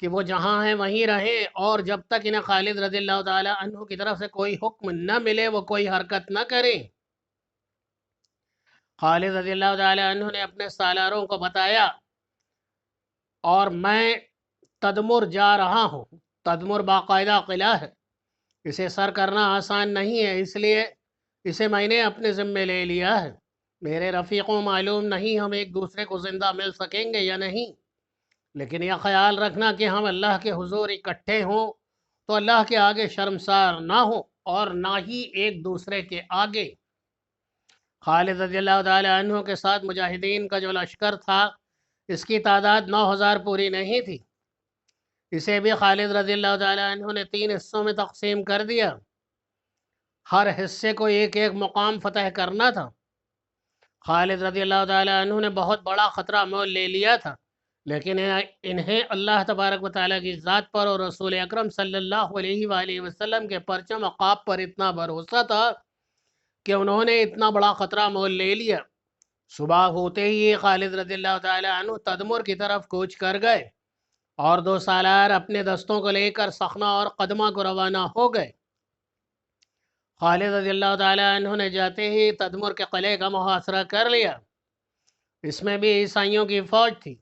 کہ وہ جہاں ہیں وہیں رہیں، اور جب تک انہیں خالد رضی اللہ تعالی عنہ کی طرف سے کوئی حکم نہ ملے وہ کوئی حرکت نہ کریں۔ خالد رضی اللہ تعالی عنہ نے اپنے سالاروں کو بتایا، اور میں تدمر جا رہا ہوں۔ تدمر باقاعدہ قلعہ ہے، اسے سر کرنا آسان نہیں ہے، اس لیے اسے میں نے اپنے ذمے لے لیا ہے۔ میرے رفیقوں، معلوم نہیں ہم ایک دوسرے کو زندہ مل سکیں گے یا نہیں، لیکن یہ خیال رکھنا کہ ہم اللہ کے حضور اکٹھے ہوں تو اللہ کے آگے شرمسار نہ ہوں، اور نہ ہی ایک دوسرے کے آگے۔ خالد رضی اللہ تعالی عنہ کے ساتھ مجاہدین کا جو لشکر تھا، اس کی تعداد 9,000 پوری نہیں تھی۔ اسے بھی خالد رضی اللہ تعالی عنہ نے 3 حصوں میں تقسیم کر دیا۔ ہر حصے کو ایک ایک مقام فتح کرنا تھا۔ خالد رضی اللہ تعالی عنہ نے بہت بڑا خطرہ مول لے لیا تھا، لیکن انہیں اللہ تبارک و تعالیٰ کی ذات پر اور رسول اکرم صلی اللہ علیہ وآلہ وسلم کے پرچم عقاب پر اتنا بھروسہ تھا کہ انہوں نے اتنا بڑا خطرہ مول لے لیا۔ صبح ہوتے ہی خالد رضی اللہ تعالی عنہ تدمر کی طرف کوچ کر گئے، اور 2 سالار اپنے دستوں کو لے کر سخنا اور قدمہ کو روانہ ہو گئے۔ خالد رضی اللہ تعالی عنہ نے جاتے ہی تدمر کے قلعے کا محاصرہ کر لیا۔ اس میں بھی عیسائیوں کی فوج تھی۔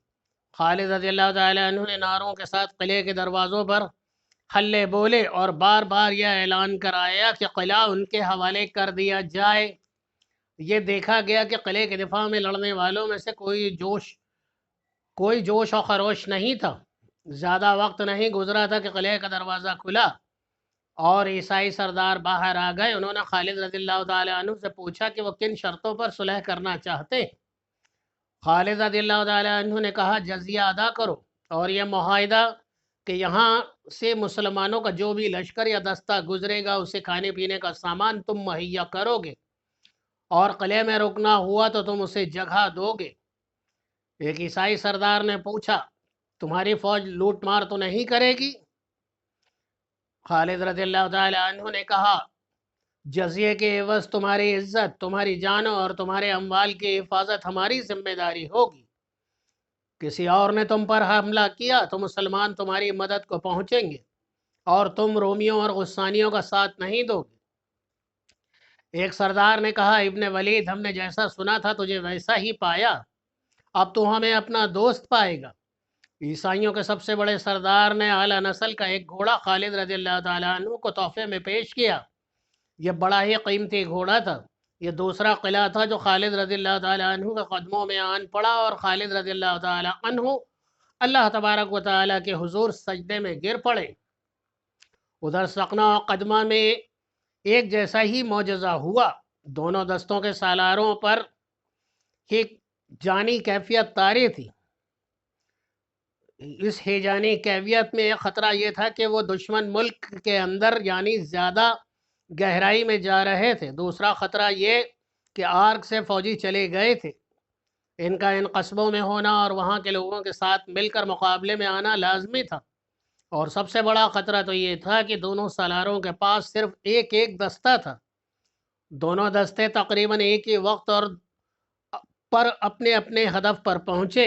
خالد رضی اللہ تعالی عنہ نے نعروں کے ساتھ قلعے کے دروازوں پر حلے بولے اور بار بار یہ اعلان کرایا کہ قلعہ ان کے حوالے کر دیا جائے۔ یہ دیکھا گیا کہ قلعے کے دفاع میں لڑنے والوں میں سے کوئی جوش و خروش نہیں تھا۔ زیادہ وقت نہیں گزرا تھا کہ قلعے کا دروازہ کھلا اور عیسائی سردار باہر آ گئے۔ انہوں نے خالد رضی اللہ تعالی عنہ سے پوچھا کہ وہ کن شرطوں پر صلح کرنا چاہتے ہیں۔ خالد رضی اللہ تعالی عنہ نے کہا، جزیہ ادا کرو، اور یہ معاہدہ کہ یہاں سے مسلمانوں کا جو بھی لشکر یا دستہ گزرے گا اسے کھانے پینے کا سامان تم مہیا کرو گے، اور قلعے میں رکنا ہوا تو تم اسے جگہ دو گے۔ ایک عیسائی سردار نے پوچھا، تمہاری فوج لوٹ مار تو نہیں کرے گی؟ خالد رضی اللہ تعالی عنہ نے کہا، جزیے کے عوض تمہاری عزت، تمہاری جانوں اور تمہارے اموال کی حفاظت ہماری ذمہ داری ہوگی۔ کسی اور نے تم پر حملہ کیا تو مسلمان تمہاری مدد کو پہنچیں گے، اور تم رومیوں اور غسانیوں کا ساتھ نہیں دو گے۔ ایک سردار نے کہا، ابن ولید، ہم نے جیسا سنا تھا تجھے ویسا ہی پایا، اب تو ہمیں اپنا دوست پائے گا۔ عیسائیوں کے سب سے بڑے سردار نے اعلیٰ نسل کا ایک گھوڑا خالد رضی اللہ تعالیٰ عنہ کو تحفے میں پیش کیا۔ یہ بڑا ہی قیمتی گھوڑا تھا۔ یہ دوسرا قلعہ تھا جو خالد رضی اللہ تعالیٰ عنہ کے قدموں میں آن پڑا، اور خالد رضی اللہ تعالیٰ عنہ اللہ تبارک و تعالیٰ کے حضور سجدے میں گر پڑے۔ ادھر سقنا اور قدمہ میں ایک جیسا ہی معجزہ ہوا۔ دونوں دستوں کے سالاروں پر ایک جانی کیفیت طاری تھی۔ اس ہیجانی کیفیت میں ایک خطرہ یہ تھا کہ وہ دشمن ملک کے اندر یعنی زیادہ گہرائی میں جا رہے تھے۔ دوسرا خطرہ یہ کہ آرک سے فوجی چلے گئے تھے۔ ان کا ان قصبوں میں ہونا اور وہاں کے لوگوں کے ساتھ مل کر مقابلے میں آنا لازمی تھا۔ اور سب سے بڑا خطرہ تو یہ تھا کہ دونوں سالاروں کے پاس صرف ایک ایک دستہ تھا۔ دونوں دستے تقریباً ایک ہی وقت پر اپنے اپنے ہدف پر پہنچے۔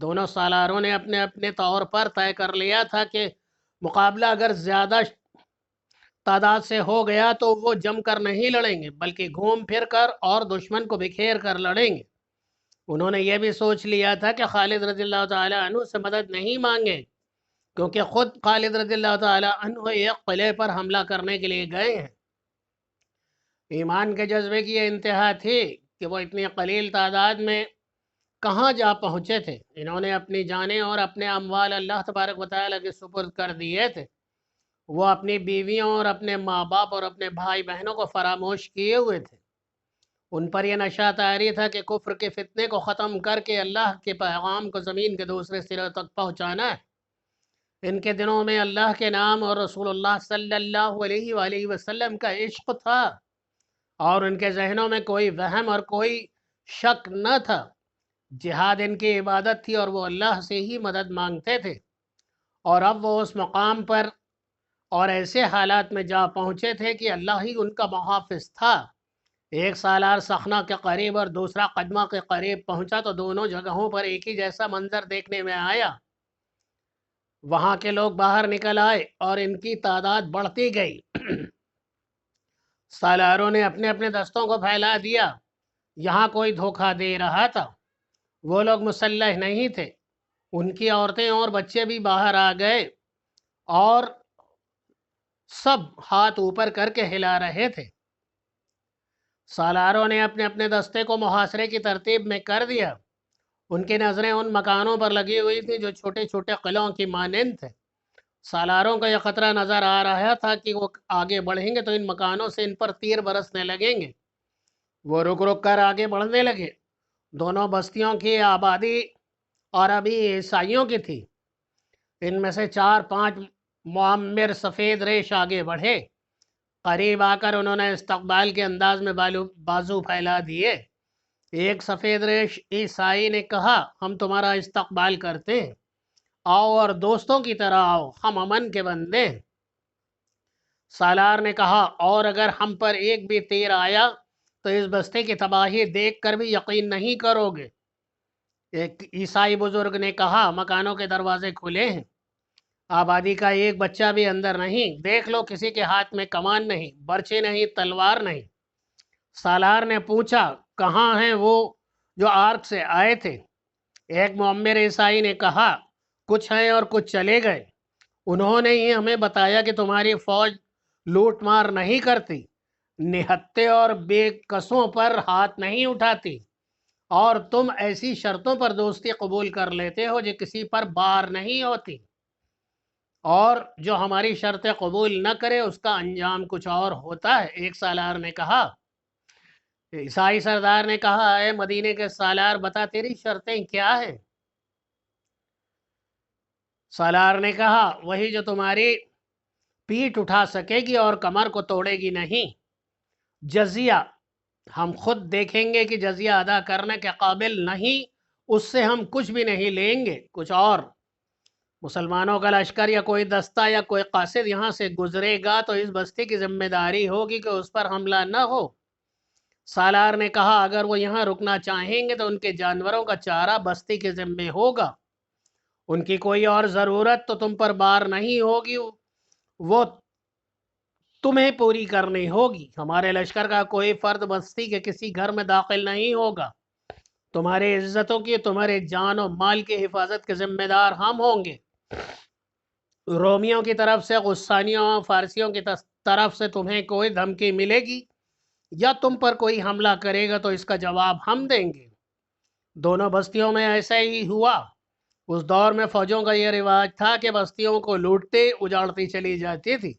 دونوں سالاروں نے اپنے اپنے طور پر طے کر لیا تھا کہ مقابلہ اگر زیادہ تعداد سے ہو گیا تو وہ جم کر نہیں لڑیں گے، بلکہ گھوم پھر کر اور دشمن کو بکھیر کر لڑیں گے۔ انہوں نے یہ بھی سوچ لیا تھا کہ خالد رضی اللہ تعالی عنہ سے مدد نہیں مانگے، کیونکہ خود خالد رضی اللہ تعالی عنہ ایک قلعے پر حملہ کرنے کے لیے گئے ہیں۔ ایمان کے جذبے کی یہ انتہا تھی کہ وہ اتنی قلیل تعداد میں کہاں جا پہنچے تھے۔ انہوں نے اپنی جانیں اور اپنے اموال اللہ تبارک و تعالیٰ کے سپرد کر دیے تھے۔ وہ اپنی بیویوں اور اپنے ماں باپ اور اپنے بھائی بہنوں کو فراموش کیے ہوئے تھے۔ ان پر یہ نشہ طاری تھا کہ کفر کے فتنے کو ختم کر کے اللہ کے پیغام کو زمین کے دوسرے سرے تک پہنچانا ہے۔ ان کے دنوں میں اللہ کے نام اور رسول اللہ صلی اللہ علیہ وآلہ وسلم کا عشق تھا، اور ان کے ذہنوں میں کوئی وہم اور کوئی شک نہ تھا۔ جہاد ان کی عبادت تھی اور وہ اللہ سے ہی مدد مانگتے تھے، اور اب وہ اس مقام پر اور ایسے حالات میں جا پہنچے تھے کہ اللہ ہی ان کا محافظ تھا۔ ایک سالار سخنا کے قریب اور دوسرا قدمہ کے قریب پہنچا تو دونوں جگہوں پر ایک ہی جیسا منظر دیکھنے میں آیا۔ وہاں کے لوگ باہر نکل آئے اور ان کی تعداد بڑھتی گئی۔ سالاروں نے اپنے اپنے دستوں کو پھیلا دیا۔ یہاں کوئی دھوکہ دے رہا تھا۔ وہ لوگ مسلح نہیں تھے۔ ان کی عورتیں اور بچے بھی باہر آ گئے اور سب ہاتھ اوپر کر کے ہلا رہے تھے۔ سالاروں نے اپنے اپنے دستے کو محاصرے کی ترتیب میں کر دیا۔ ان کی نظریں ان مکانوں پر لگی ہوئی تھیں جو چھوٹے چھوٹے قلعوں کی مانند تھے۔ سالاروں کو یہ خطرہ نظر آ رہا تھا کہ وہ آگے بڑھیں گے تو ان مکانوں سے ان پر تیر برسنے لگیں گے۔ وہ رک رک کر آگے بڑھنے لگے۔ دونوں بستیوں کی آبادی اور ابھی عیسائیوں کی تھی۔ ان میں سے 4-5 معمر سفید ریش آگے بڑھے۔ قریب آ کر انہوں نے استقبال کے انداز میں بازو پھیلا دیے۔ ایک سفید ریش عیسائی نے کہا، ہم تمہارا استقبال کرتے ہیں، آؤ اور دوستوں کی طرح آؤ، ہم امن کے بندے ہیں۔ سالار نے کہا، اور اگر ہم پر ایک بھی تیر آیا تو اس بستے کی تباہی دیکھ کر بھی یقین نہیں کرو گے۔ ایک عیسائی بزرگ نے کہا، مکانوں کے دروازے کھلے ہیں، آبادی کا ایک بچہ بھی اندر نہیں، دیکھ لو کسی کے ہاتھ میں کمان نہیں، برچے نہیں، تلوار نہیں۔ سالار نے پوچھا، کہاں ہیں وہ جو آرک سے آئے تھے؟ ایک معمر عیسائی نے کہا، کچھ ہیں اور کچھ چلے گئے۔ انہوں نے ہی ہمیں بتایا کہ تمہاری فوج لوٹ مار نہیں کرتی، نہتے اور بے کسوں پر ہاتھ نہیں اٹھاتی، اور تم ایسی شرطوں پر دوستی قبول کر لیتے ہو جو کسی پر بار نہیں ہوتی، اور جو ہماری شرطیں قبول نہ کرے اس کا انجام کچھ اور ہوتا ہے۔ ایک سالار نے کہا، عیسائی سردار نے کہا، اے مدینے کے سالار، بتا تیری شرطیں کیا ہیں؟ سالار نے کہا، وہی جو تمہاری پیٹ اٹھا سکے گی اور کمر کو توڑے گی نہیں۔ جزیہ، ہم خود دیکھیں گے کہ جزیہ ادا کرنے کے قابل نہیں، اس سے ہم کچھ بھی نہیں لیں گے۔ کچھ اور، مسلمانوں کا لشکر یا کوئی دستہ یا کوئی قاصد یہاں سے گزرے گا تو اس بستی کی ذمہ داری ہوگی کہ اس پر حملہ نہ ہو۔ سالار نے کہا، اگر وہ یہاں رکنا چاہیں گے تو ان کے جانوروں کا چارہ بستی کے ذمہ ہوگا، ان کی کوئی اور ضرورت تو تم پر بار نہیں ہوگی، وہ تمہیں پوری کرنی ہوگی۔ ہمارے لشکر کا کوئی فرد بستی کے کسی گھر میں داخل نہیں ہوگا۔ تمہارے عزتوں کی، تمہارے جان و مال کی حفاظت کے ذمہ دار ہم ہوں گے۔ رومیوں کی طرف سے، غسانیوں اور فارسیوں کی طرف سے تمہیں کوئی دھمکی ملے گی یا تم پر کوئی حملہ کرے گا تو اس کا جواب ہم دیں گے۔ دونوں بستیوں میں ایسا ہی ہوا۔ اس دور میں فوجوں کا یہ رواج تھا کہ بستیوں کو لوٹتے اجاڑتی چلی جاتی تھی،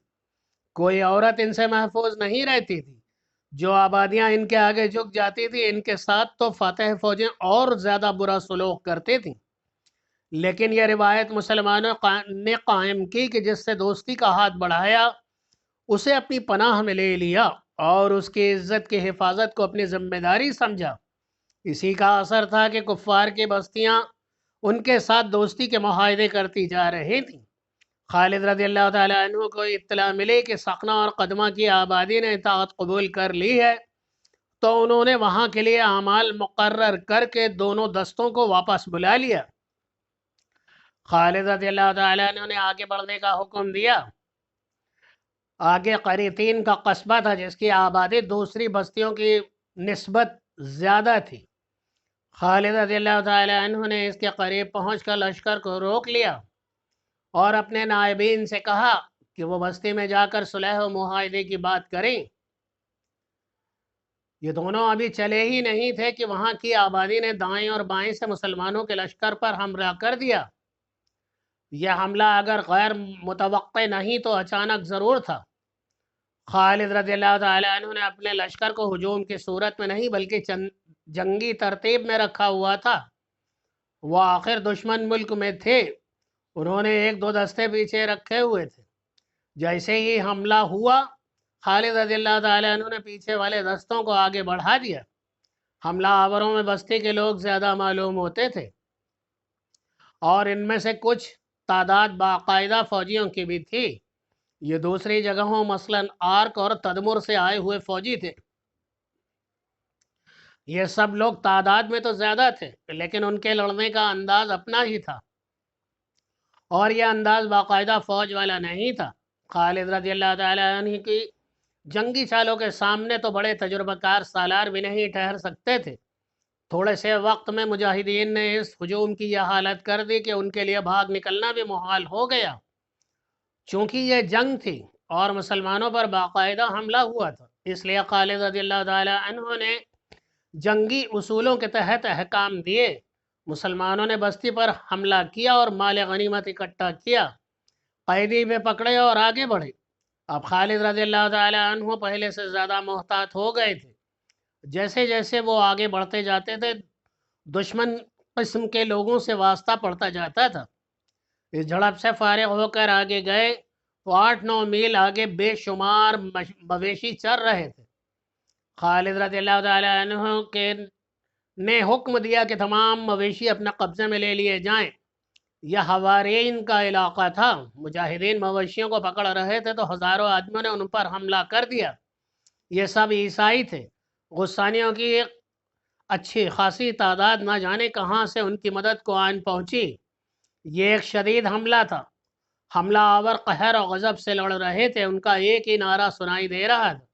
کوئی عورت ان سے محفوظ نہیں رہتی تھی۔ جو آبادیاں ان کے آگے جھک جاتی تھی، ان کے ساتھ تو فاتح فوجیں اور زیادہ برا سلوک کرتی تھیں۔ لیکن یہ روایت مسلمانوں نے قائم کی کہ جس سے دوستی کا ہاتھ بڑھایا اسے اپنی پناہ میں لے لیا اور اس کی عزت کی حفاظت کو اپنی ذمہ داری سمجھا۔ اسی کا اثر تھا کہ کفار کی بستیاں ان کے ساتھ دوستی کے معاہدے کرتی جا رہی تھیں۔ خالد رضی اللہ تعالیٰ عنہ کو اطلاع ملی کہ سخنہ اور قدمہ کی آبادی نے اطاعت قبول کر لی ہے، تو انہوں نے وہاں کے لیے اعمال مقرر کر کے دونوں دستوں کو واپس بلا لیا۔ خالد رضی اللہ تعالیٰ عنہ نے آگے بڑھنے کا حکم دیا۔ آگے قریطین کا قصبہ تھا جس کی آبادی دوسری بستیوں کی نسبت زیادہ تھی۔ خالد رضی اللہ تعالیٰ عنہ نے اس کے قریب پہنچ کر لشکر کو روک لیا اور اپنے نائبین سے کہا کہ وہ بستی میں جا کر صلح و معاہدے کی بات کریں۔ یہ دونوں ابھی چلے ہی نہیں تھے کہ وہاں کی آبادی نے دائیں اور بائیں سے مسلمانوں کے لشکر پر حملہ کر دیا۔ یہ حملہ اگر غیر متوقع نہیں تو اچانک ضرور تھا۔ خالد رضی اللہ تعالیٰ عنہ نے اپنے لشکر کو ہجوم کی صورت میں نہیں بلکہ جنگی ترتیب میں رکھا ہوا تھا۔ وہ آخر دشمن ملک میں تھے، انہوں نے 1-2 دستے پیچھے رکھے ہوئے تھے۔ جیسے ہی حملہ ہوا، خالد رضی اللہ تعالیٰ عنہ نے پیچھے والے دستوں کو آگے بڑھا دیا۔ حملہ آوروں میں بستی کے لوگ زیادہ معلوم ہوتے تھے اور ان میں سے کچھ تعداد باقاعدہ فوجیوں کی بھی تھی۔ یہ دوسری جگہوں مثلاً آرک اور تدمر سے آئے ہوئے فوجی تھے۔ یہ سب لوگ تعداد میں تو زیادہ تھے لیکن ان کے لڑنے کا انداز اپنا ہی تھا۔ اور یہ انداز باقاعدہ فوج والا نہیں تھا۔ خالد رضی اللہ تعالیٰ عنہ کی جنگی چالوں کے سامنے تو بڑے تجربہ کار سالار بھی نہیں ٹھہر سکتے تھے۔ تھوڑے سے وقت میں مجاہدین نے اس ہجوم کی یہ حالت کر دی کہ ان کے لیے بھاگ نکلنا بھی محال ہو گیا۔ چونکہ یہ جنگ تھی اور مسلمانوں پر باقاعدہ حملہ ہوا تھا، اس لیے خالد رضی اللہ تعالیٰ عنہ نے جنگی اصولوں کے تحت احکام دیے۔ مسلمانوں نے بستی پر حملہ کیا اور مال غنیمت اکٹھا کیا، قیدی بھی پکڑے اور آگے بڑھے۔ اب خالد رضی اللہ تعالیٰ عنہ پہلے سے زیادہ محتاط ہو گئے تھے۔ جیسے جیسے وہ آگے بڑھتے جاتے تھے، دشمن قسم کے لوگوں سے واسطہ پڑتا جاتا تھا۔ اس جھڑپ سے فارغ ہو کر آگے گئے تو 8-9 میل آگے بے شمار مویشی چر رہے تھے۔ خالد رضی اللہ تعالیٰ عنہ نے حکم دیا کہ تمام مویشی اپنے قبضے میں لے لیے جائیں۔ یہ حوارین کا علاقہ تھا۔ مجاہدین مویشیوں کو پکڑ رہے تھے تو ہزاروں آدمیوں نے ان پر حملہ کر دیا۔ یہ سب عیسائی تھے۔ غسانیوں کی ایک اچھی خاصی تعداد نہ جانے کہاں سے ان کی مدد کو آن پہنچی۔ یہ ایک شدید حملہ تھا۔ حملہ آور قہر اور غضب سے لڑ رہے تھے۔ ان کا ایک ہی نعرہ سنائی دے رہا تھا،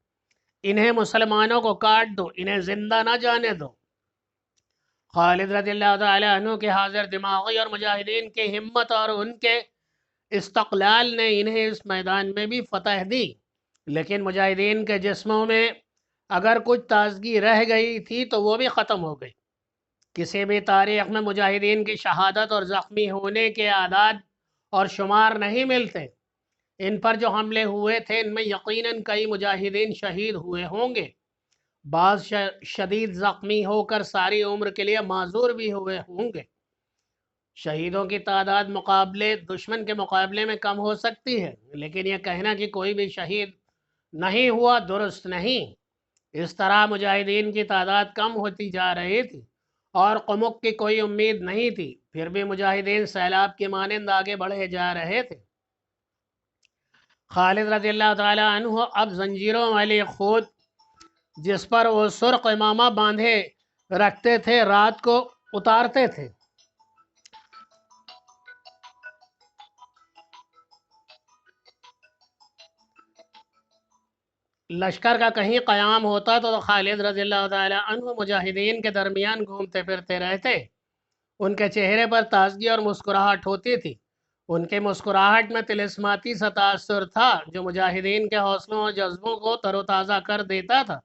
انہیں مسلمانوں کو کاٹ دو، انہیں زندہ نہ جانے دو۔ خالد رضی اللہ تعالیٰ عنہ کے حاضر دماغی اور مجاہدین کی ہمت اور ان کے استقلال نے انہیں اس میدان میں بھی فتح دی، لیکن مجاہدین کے جسموں میں اگر کچھ تازگی رہ گئی تھی تو وہ بھی ختم ہو گئی۔ کسی بھی تاریخ میں مجاہدین کی شہادت اور زخمی ہونے کے اعداد اور شمار نہیں ملتے۔ ان پر جو حملے ہوئے تھے ان میں یقیناً کئی مجاہدین شہید ہوئے ہوں گے، بعض شدید زخمی ہو کر ساری عمر کے لیے معذور بھی ہوئے ہوں گے۔ شہیدوں کی تعداد دشمن کے مقابلے میں کم ہو سکتی ہے، لیکن یہ کہنا کہ کوئی بھی شہید نہیں ہوا درست نہیں۔ اس طرح مجاہدین کی تعداد کم ہوتی جا رہی تھی اور قمق کی کوئی امید نہیں تھی، پھر بھی مجاہدین سیلاب کے مانند آگے بڑھے جا رہے تھے۔ خالد رضی اللہ تعالیٰ عنہ اب زنجیروں والی خود جس پر وہ سرخ امامہ باندھے رکھتے تھے رات کو اتارتے تھے۔ لشکر کا کہیں قیام ہوتا تو خالد رضی اللہ تعالیٰ عنہ مجاہدین کے درمیان گھومتے پھرتے رہتے۔ ان کے چہرے پر تازگی اور مسکراہٹ ہوتی تھی۔ ان کے مسکراہٹ میں طلسماتی سا تاثر تھا جو مجاہدین کے حوصلوں اور جذبوں کو تر و تازہ کر دیتا تھا۔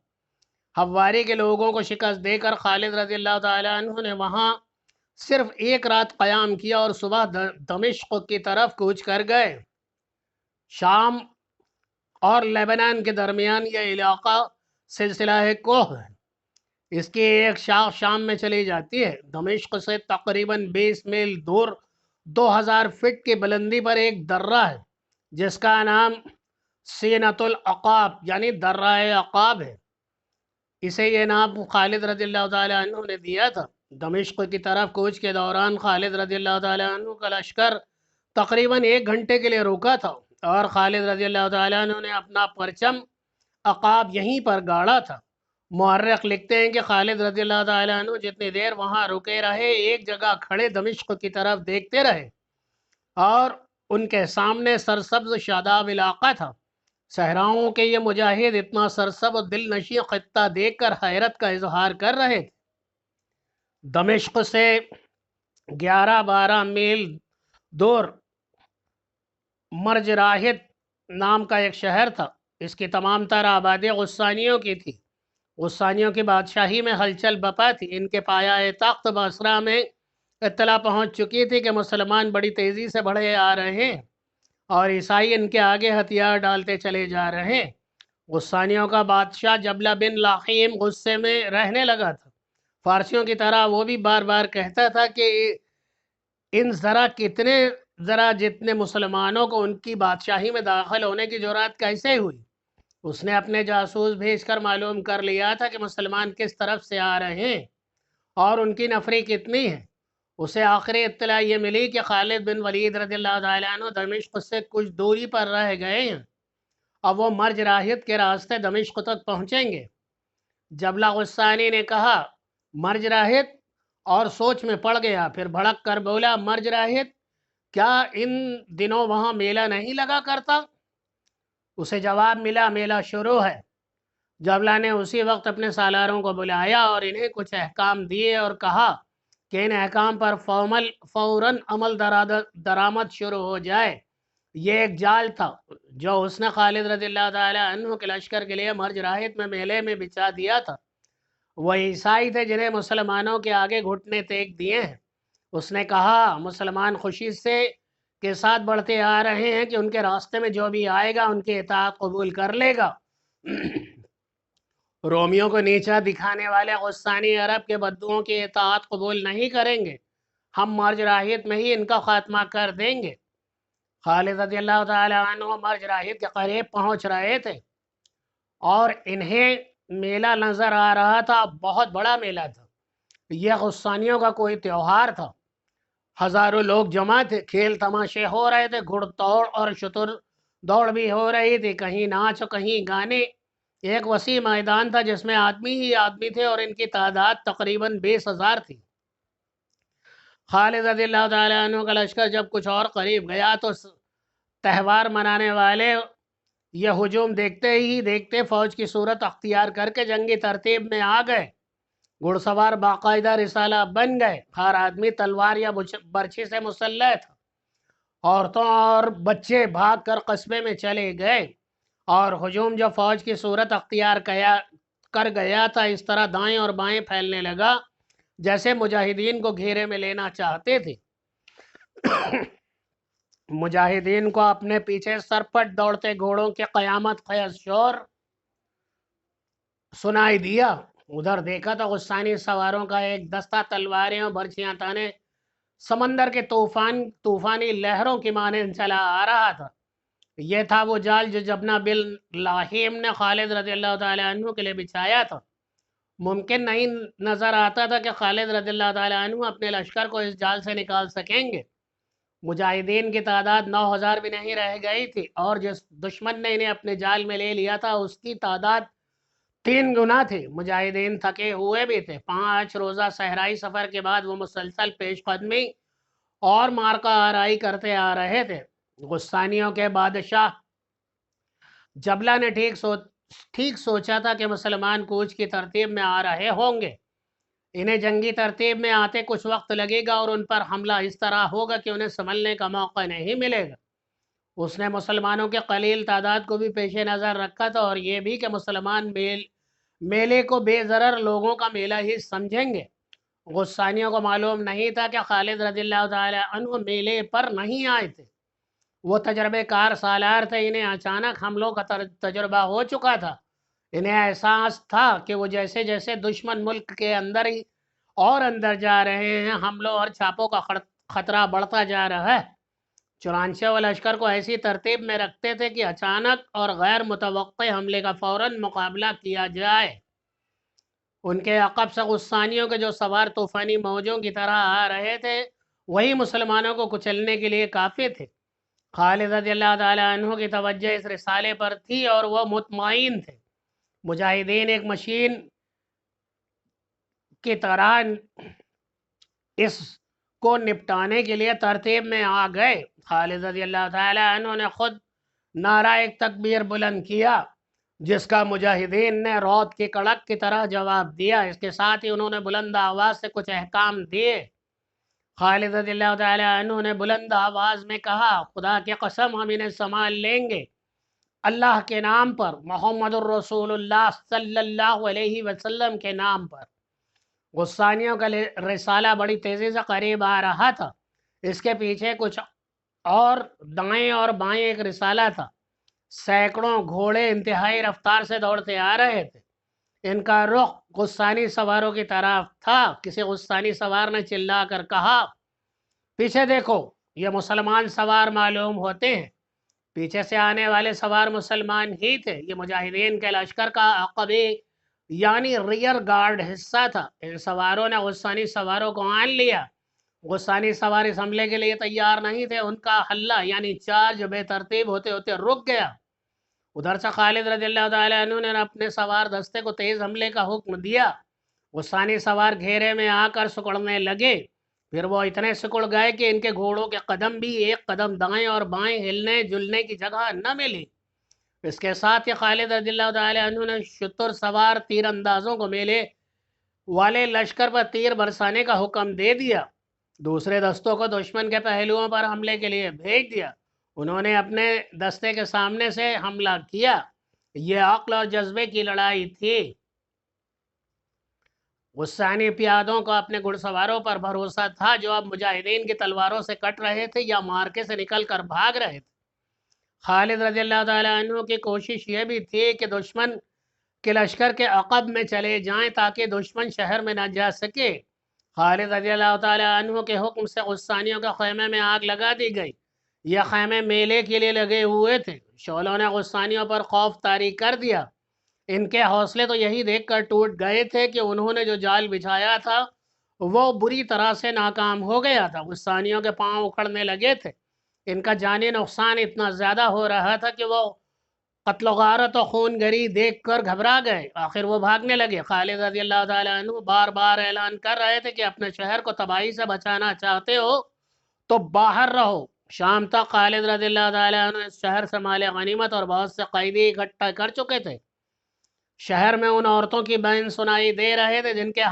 حواری کے لوگوں کو شکست دے کر خالد رضی اللہ تعالیٰ عنہ نے وہاں صرف ایک رات قیام کیا اور صبح دمشق کی طرف کوچ کر گئے۔ شام اور لیبنان کے درمیان یہ علاقہ سلسلہ کوہ ہے۔ اس کی ایک شاخ شام میں چلی جاتی ہے۔ دمشق سے تقریباً 20 میل دور 2000 فٹ کی بلندی پر ایک درہ ہے جس کا نام سینۃ العقاب یعنی درہ عقاب ہے۔ اسے یہ نام خالد رضی اللہ تعالیٰ عنہ نے دیا تھا۔ دمشق کی طرف کوچ کے دوران خالد رضی اللہ تعالیٰ عنہ کا لشکر تقریباً 1 گھنٹے کے لیے رکا تھا اور خالد رضی اللہ تعالیٰ عنہ نے اپنا پرچم عقاب یہیں پر گاڑا تھا۔ مورخ لکھتے ہیں کہ خالد رضی اللہ تعالیٰ عنہ جتنی دیر وہاں رکے رہے ایک جگہ کھڑے دمشق کی طرف دیکھتے رہے اور ان کے سامنے سرسبز شاداب علاقہ تھا۔ صحراؤں کے یہ مجاہد اتنا سرسبز و دل نشیں خطہ دیکھ کر حیرت کا اظہار کر رہے تھے۔ دمشق سے 11-12 میل دور مرج راہد نام کا ایک شہر تھا۔ اس کی تمام تر آبادی غسانیوں کی تھی۔ غسانیوں کی بادشاہی میں ہلچل بپا تھی۔ ان کے پایہ تخت بصرہ میں اطلاع پہنچ چکی تھی کہ مسلمان بڑی تیزی سے بڑھے آ رہے ہیں اور عیسائی ان کے آگے ہتھیار ڈالتے چلے جا رہے ہیں۔ غسانیوں کا بادشاہ جبلہ بن لاخیم غصے میں رہنے لگا تھا۔ فارسیوں کی طرح وہ بھی بار بار کہتا تھا کہ ان جتنے مسلمانوں کو ان کی بادشاہی میں داخل ہونے کی جرات کیسے ہوئی۔ اس نے اپنے جاسوس بھیج کر معلوم کر لیا تھا کہ مسلمان کس طرف سے آ رہے ہیں اور ان کی نفری کتنی ہے۔ اسے آخری اطلاع یہ ملی کہ خالد بن ولید رضی اللہ تعالیٰ عنہ دمشق سے کچھ دوری پر رہ گئے ہیں۔ اب وہ مرج راہد کے راستے دمشق تک پہنچیں گے۔ جبلہ غسانی نے کہا مرج راہد، اور سوچ میں پڑ گیا، پھر بھڑک کر بولا مرج راہد، کیا ان دنوں وہاں میلہ نہیں لگا کرتا؟ اسے جواب ملا میلہ شروع ہے۔ جبلہ نے اسی وقت اپنے سالاروں کو بلایا اور انہیں کچھ احکام دیے اور کہا کہ ان احکام پر فوراً عمل درآمد شروع ہو جائے۔ یہ ایک جال تھا جو اس نے خالد رضی اللہ تعالیٰ عنہ کے لشکر کے لیے مرج راہت میں میلے میں بچھا دیا تھا۔ وہ عیسائی تھے جنہیں مسلمانوں کے آگے گھٹنے ٹیک دیے ہیں۔ اس نے کہا مسلمان خوشی سے کے ساتھ بڑھتے آ رہے ہیں کہ ان کے راستے میں جو بھی آئے گا ان کی اطاعت قبول کر لے گا۔ رومیوں کو نیچا دکھانے والے غسانی عرب کے بدوؤں کی اطاعت قبول نہیں کریں گے۔ ہم مرج راہت میں ہی ان کا خاتمہ کر دیں گے۔ خالد رضی اللہ تعالیٰ عنہ مرج راہت کے قریب پہنچ رہے تھے اور انہیں میلہ نظر آ رہا تھا۔ بہت بڑا میلہ تھا۔ یہ غسانیوں کا کوئی تہوار تھا۔ ہزاروں لوگ جمع تھے، کھیل تماشے ہو رہے تھے، گھڑ دوڑ اور شتر دوڑ بھی ہو رہی تھی، کہیں ناچ کہیں گانے۔ ایک وسیع میدان تھا جس میں آدمی ہی آدمی تھے اور ان کی تعداد تقریباً 20,000 تھی۔ خالد رضی اللہ تعالیٰ عنہ کا لشکر جب کچھ اور قریب گیا تو تہوار منانے والے یہ ہجوم دیکھتے فوج کی صورت اختیار کر کے جنگی ترتیب میں آ گئے۔ گھڑ سوار باقاعدہ رسالہ بن گئے، ہر آدمی تلوار یا برچھی سے مسلح تھا۔ عورتوں اور بچے بھاگ کر قصبے میں چلے گئے اور ہجوم جو فوج کی صورت اختیار کر گیا تھا اس طرح دائیں اور بائیں پھیلنے لگا جیسے مجاہدین کو گھیرے میں لینا چاہتے تھے۔ مجاہدین کو اپنے پیچھے سرپٹ دوڑتے گھوڑوں کے قیامت خیز شور سنائی دیا۔ ادھر دیکھا تو غسانی سواروں کا ایک دستہ تلواریں اور برچیاں تانے سمندر کے طوفانی لہروں کی مانند چلا آ رہا تھا۔ یہ تھا وہ جال جو جبنہ بن لاہیم نے خالد رضی اللہ تعالیٰ عنہ کے لیے بچھایا تھا۔ ممکن نہیں نظر آتا تھا کہ خالد رضی اللہ تعالیٰ عنہ اپنے لشکر کو اس جال سے نکال سکیں گے۔ مجاہدین کی تعداد 9,000 بھی نہیں رہ گئی تھی اور جس دشمن نے انہیں اپنے جال میں لے لیا تھا اس کی تعداد 3 گنا تھی۔ مجاہدین تھکے ہوئے بھی تھے۔ 5 روزہ صحرائی سفر کے بعد وہ مسلسل پیش قدمی اور مارکہ آرائی کرتے آ رہے تھے۔ غسانیوں کے بادشاہ جبلہ نے ٹھیک سوچا تھا کہ مسلمان کوچ کی ترتیب میں آ رہے ہوں گے۔ انہیں جنگی ترتیب میں آتے کچھ وقت لگے گا اور ان پر حملہ اس طرح ہوگا کہ انہیں سنبھلنے کا موقع نہیں ملے گا۔ اس نے مسلمانوں کے قلیل تعداد کو بھی پیش نظر رکھا تھا اور یہ بھی کہ مسلمان میلے کو بے ضرر لوگوں کا میلہ ہی سمجھیں گے۔ غسانیوں کو معلوم نہیں تھا کہ خالد رضی اللہ تعالیٰ عنہ میلے پر نہیں آئے تھے۔ وہ تجربے کار سالار تھے، انہیں اچانک حملوں کا تجربہ ہو چکا تھا۔ انہیں احساس تھا کہ وہ جیسے جیسے دشمن ملک کے اندر ہی اور اندر جا رہے ہیں حملوں اور چھاپوں کا خطرہ بڑھتا جا رہا ہے۔ چنانچہ وہ لشکر کو ایسی ترتیب میں رکھتے تھے کہ اچانک اور غیر متوقع حملے کا فوراً مقابلہ کیا جائے۔ ان کے عقب سے غسانیوں کے جو سوار طوفانی موجوں کی طرح آ رہے تھے وہی مسلمانوں کو کچلنے کے لیے کافی تھے۔ خالد رضی اللہ تعالیٰ عنہ کی توجہ اس رسالے پر تھی اور وہ مطمئن تھے۔ مجاہدین ایک مشین کی طرح اس کو نپٹانے کے لیے ترتیب میں آ گئے۔ خالد رضی اللہ تعالیٰ عنہ نے خود نعرہ ایک تکبیر بلند کیا جس کا مجاہدین نے رعد کی کڑک کی طرح جواب دیا۔ اس کے ساتھ ہی انہوں نے بلند آواز سے کچھ احکام دیے۔ خالد رضی اللہ تعالیٰ عنہ نے بلند آواز میں کہا خدا کی قسم ہم انہیں سنبھال لیں گے، اللہ کے نام پر، محمد الرسول اللہ صلی اللہ علیہ وسلم کے نام پر۔ غسانیوں کا رسالہ بڑی تیزی سے قریب آ رہا تھا۔ اس کے پیچھے کچھ اور دائیں اور بائیں ایک رسالہ تھا۔ سینکڑوں گھوڑے انتہائی رفتار سے دوڑتے آ رہے تھے۔ ان کا رخ غسانی سواروں کی طرف تھا۔ کسی غسانی سوار نے چلا کر کہا پیچھے دیکھو، یہ مسلمان سوار معلوم ہوتے ہیں۔ پیچھے سے آنے والے سوار مسلمان ہی تھے۔ یہ مجاہدین کے لشکر کا عقبی یعنی ریئر گارڈ حصہ تھا۔ ان سواروں نے غسانی سواروں کو آن لیا۔ غسانی سوار اس حملے کے لیے تیار نہیں تھے۔ ان کا حلہ یعنی چارج بے ترتیب ہوتے ہوتے رک گیا۔ ادھر سے خالد رضی اللہ تعالیٰ عنہ نے اپنے سوار دستے کو تیز حملے کا حکم دیا۔ غسانی سوار گھیرے میں آ کر سکڑنے لگے۔ پھر وہ اتنے سکڑ گئے کہ ان کے گھوڑوں کے قدم بھی ایک قدم دائیں اور بائیں ہلنے جلنے کی جگہ نہ ملی۔ اس کے ساتھ ہی خالد رضی اللہ تعالی عنہ نے شتر سوار تیر اندازوں کو میلے والے لشکر پر تیر برسانے کا حکم دے دیا، دوسرے دستوں کو دشمن کے پہلوؤں پر حملے کے لیے بھیج دیا۔ انہوں نے اپنے دستے کے سامنے سے حملہ کیا۔ یہ عقل اور جذبے کی لڑائی تھی۔ غسانی پیادوں کو اپنے گھڑ سواروں پر بھروسہ تھا جو اب مجاہدین کی تلواروں سے کٹ رہے تھے یا مارکے سے نکل کر بھاگ رہے تھے۔ خالد رضی اللہ تعالیٰ عنہ کی کوشش یہ بھی تھی کہ دشمن کے لشکر کے عقب میں چلے جائیں تاکہ دشمن شہر میں نہ جا سکے۔ خالد رضی اللہ تعالیٰ عنہ کے حکم سے غسانیوں کے خیمے میں آگ لگا دی گئی۔ یہ خیمے میلے کے لیے لگے ہوئے تھے۔ شعلوں نے غسانیوں پر خوف طاری کر دیا۔ ان کے حوصلے تو یہی دیکھ کر ٹوٹ گئے تھے کہ انہوں نے جو جال بچھایا تھا وہ بری طرح سے ناکام ہو گیا تھا۔ غسانیوں کے پاؤں اکھڑنے لگے تھے۔ ان کا جانی نقصان اتنا زیادہ ہو رہا تھا کہ وہ قتل و غارت و خون گری دیکھ کر گھبرا گئے۔ آخر وہ بھاگنے لگے۔ خالد رضی اللہ تعالیٰ عنہ بار بار اعلان کر رہے تھے کہ اپنے شہر کو تباہی سے بچانا چاہتے ہو تو باہر رہو۔ شام تک خالد رضی اللہ تعالیٰ عنہ اس شہر سے مال غنیمت اور بہت سے قیدی اکٹھا کر چکے تھے۔ شہر میں ان عورتوں کی بین سنائی دے رہے تھے جن کے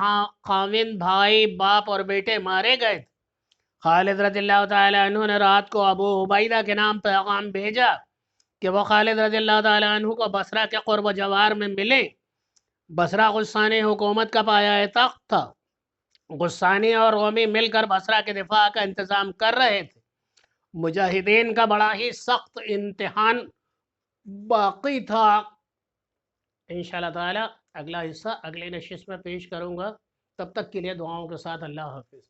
خاوند بھائی باپ اور بیٹے مارے گئے تھے۔ خالد رضی اللہ تعالیٰ عنہ نے رات کو ابو عبیدہ کے نام پیغام بھیجا کہ وہ خالد رضی اللہ تعالیٰ عنہ کو بصرہ کے قرب و جوار میں ملے۔ بصرہ غسانی حکومت کا پایہ تخت تھا۔ غسانی اور رومی مل کر بصرہ کے دفاع کا انتظام کر رہے تھے۔ مجاہدین کا بڑا ہی سخت امتحان باقی تھا۔ انشاءاللہ تعالی اگلا حصہ اگلی نشست میں پیش کروں گا۔ تب تک کے لیے دعاؤں کے ساتھ اللہ حافظ۔